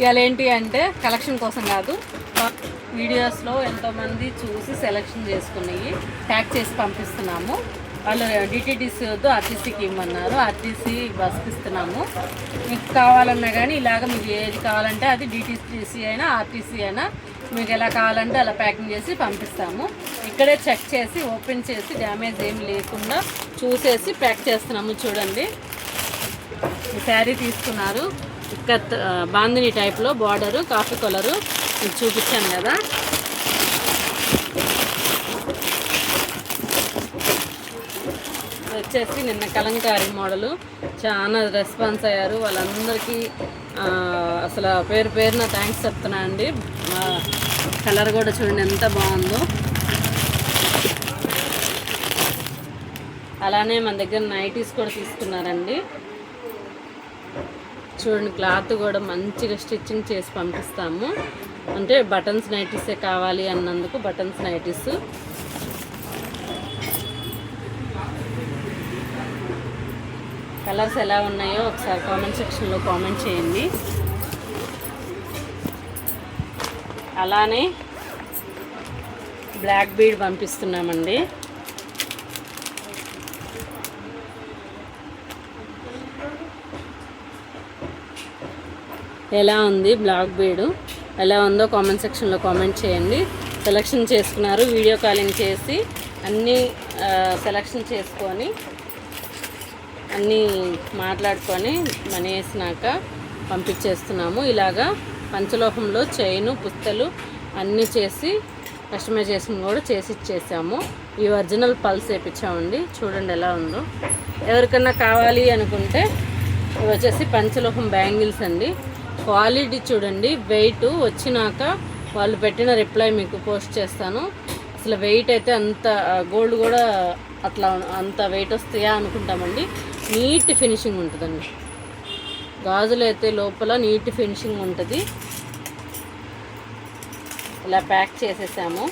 ఇవాళ ఏంటి అంటే కలెక్షన్ కోసం కాదు, వీడియోస్లో ఎంతోమంది చూసి సెలెక్షన్ చేసుకున్నాయి ప్యాక్ చేసి పంపిస్తున్నాము. వాళ్ళు డిటీడీసీ వద్దు ఆర్టీసీకి ఇవ్వమన్నారు, ఆర్టీసీ బస్కి ఇస్తున్నాము. మీకు కావాలన్నా కానీ ఇలాగ మీకు ఏది కావాలంటే అది డిటీసీ అయినా ఆర్టీసీ అయినా మీకు ఎలా కావాలంటే అలా ప్యాకింగ్ చేసి పంపిస్తాము. ఇక్కడే చెక్ చేసి ఓపెన్ చేసి డ్యామేజ్ ఏమి లేకుండా చూసేసి ప్యాక్ చేస్తున్నాము. చూడండి, ఈ శారీ తీసుకున్నారు, ఇక్కడ బాందిని టైప్లో బార్డరు కాఫీ కలరు మీకు చూపించాను కదా. వచ్చేసి నిన్న కలంకారీ మోడలు చాలా రెస్పాన్స్ అయ్యారు. వాళ్ళందరికీ అసలు పేరు పేరున థ్యాంక్స్ చెప్తున్నా అండి. కలర్ కూడా చూడండి ఎంత బాగుందో. అలానే మన దగ్గర నైటీస్ కూడా తీసుకున్నారండి. చూడండి, క్లాత్ కూడా మంచిగా స్టిచ్చింగ్ చేసి పంపిస్తాము. అంటే బటన్స్ నైటీసే కావాలి అన్నందుకు బటన్స్ నైటీస్. కలర్స్ ఎలా ఉన్నాయో ఒకసారి కామెంట్ సెక్షన్లో కామెంట్ చేయండి. అలానే బ్లాక్ బీడ్ పంపిస్తున్నామండి. ఎలా ఉంది బ్లాక్ బీడు, ఎలా ఉందో కామెంట్ సెక్షన్లో కామెంట్ చేయండి. సెలెక్షన్ చేసుకున్నారు, వీడియో కాలింగ్ చేసి అన్నీ సెలెక్షన్ చేసుకొని అన్నీ మాట్లాడుకొని మనీ వేసినాక పంపించేస్తున్నాము. ఇలాగా పంచలోహంలో చైను పుస్తలు అన్నీ చేసి కస్టమైజేషన్ కూడా చేసి ఇచ్చేసాము. ఈ ఒరిజినల్ పల్స్ వేయించామండి. చూడండి ఎలా ఉందో. ఎవరికన్నా కావాలి అనుకుంటే ఇవి వచ్చేసి పంచలోహం బ్యాంగిల్స్ అండి. క్వాలిటీ చూడండి, వెయిట్ వచ్చినాక వాళ్ళు పెట్టిన రిప్లై మీకు పోస్ట్ చేస్తాను. అసలు వెయిట్ అయితే అంత గోల్డ్ కూడా అట్లా అంత వెయిట్ వస్తాయా అనుకుంటామండి. నీట్ ఫినిషింగ్ ఉంటుందండి. గాజులు అయితే లోపల నీట్ ఫినిషింగ్ ఉంటుంది. ఇలా ప్యాక్ చేసేసాము.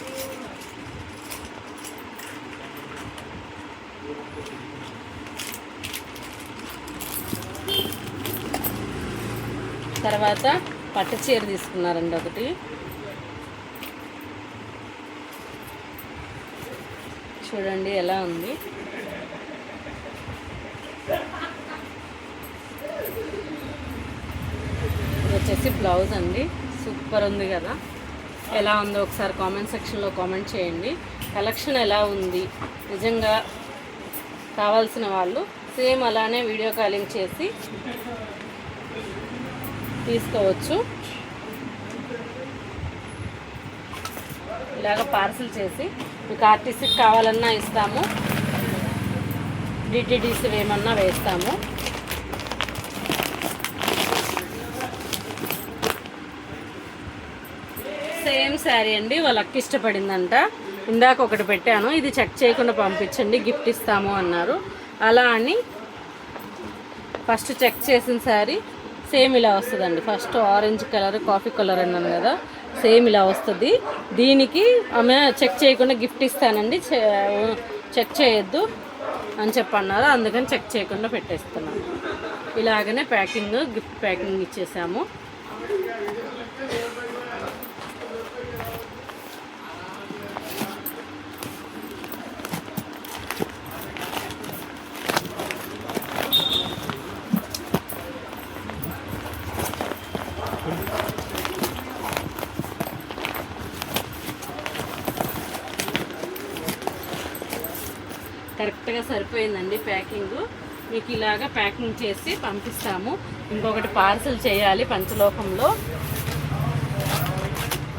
తర్వాత పట్టు చీర తీసుకున్నారండి ఒకటి. చూడండి ఎలా ఉంది. ఇది వచ్చేసి బ్లౌజ్ అండి. సూపర్ ఉంది కదా. ఎలా ఉందో ఒకసారి కామెంట్ సెక్షన్లో కామెంట్ చేయండి. కలెక్షన్ ఎలా ఉంది నిజంగా కావాల్సిన వాళ్ళు సేమ్ అలానే వీడియో కాలింగ్ చేసి తీసుకోవచ్చు. ఇలాగ పార్సిల్ చేసి మీకు ఆర్టీసీకి కావాలన్నా ఇస్తాము, డిటీడీసీ వేయమన్నా వేస్తాము. సేమ్ శారీ అండి, వాళ్ళకి ఇష్టపడిందంట. ఇందాక ఒకటి పెట్టాను, ఇది చెక్ చేయకుండా పంపించండి గిఫ్ట్ ఇస్తాము అన్నారు. అలా అని ఫస్ట్ చెక్ చేసిన శారీ సేమ్ ఇలా వస్తుందండి. First orange colour coffee colour అన్నాను కదా, సేమ్ ఇలా వస్తుంది. దీనికి ఆమె చెక్ చేయకుండా గిఫ్ట్ ఇస్తానండి, చెక్ చేయొద్దు అని చెప్పన్నారు. అందుకని చెక్ చేయకుండా పెట్టేస్తున్నాను. ఇలాగనే ప్యాకింగ్ గిఫ్ట్ ప్యాకింగ్ ఇచ్చేసాము. కరెక్ట్గా సరిపోయిందండి ప్యాకింగ్. మీకు ఇలాగా ప్యాకింగ్ చేసి పంపిస్తాము. ఇంకొకటి పార్సల్ చేయాలి, పంచలోకంలో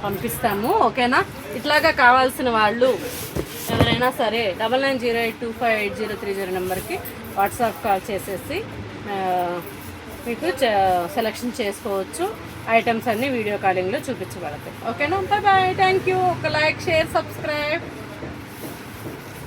పంపిస్తాము. ఓకేనా? ఇట్లాగా కావాల్సిన వాళ్ళు ఎవరైనా సరే 9908258030 నెంబర్కి వాట్సాప్ కాల్ చేసేసి మీకు సెలెక్షన్ చేసుకోవచ్చు. ఐటమ్స్ అన్నీ వీడియో కాలింగ్లో చూపించబడతాయి. ఓకేనా? Bye bye. Thank you. ఒక లైక్, షేర్, సబ్స్క్రైబ్.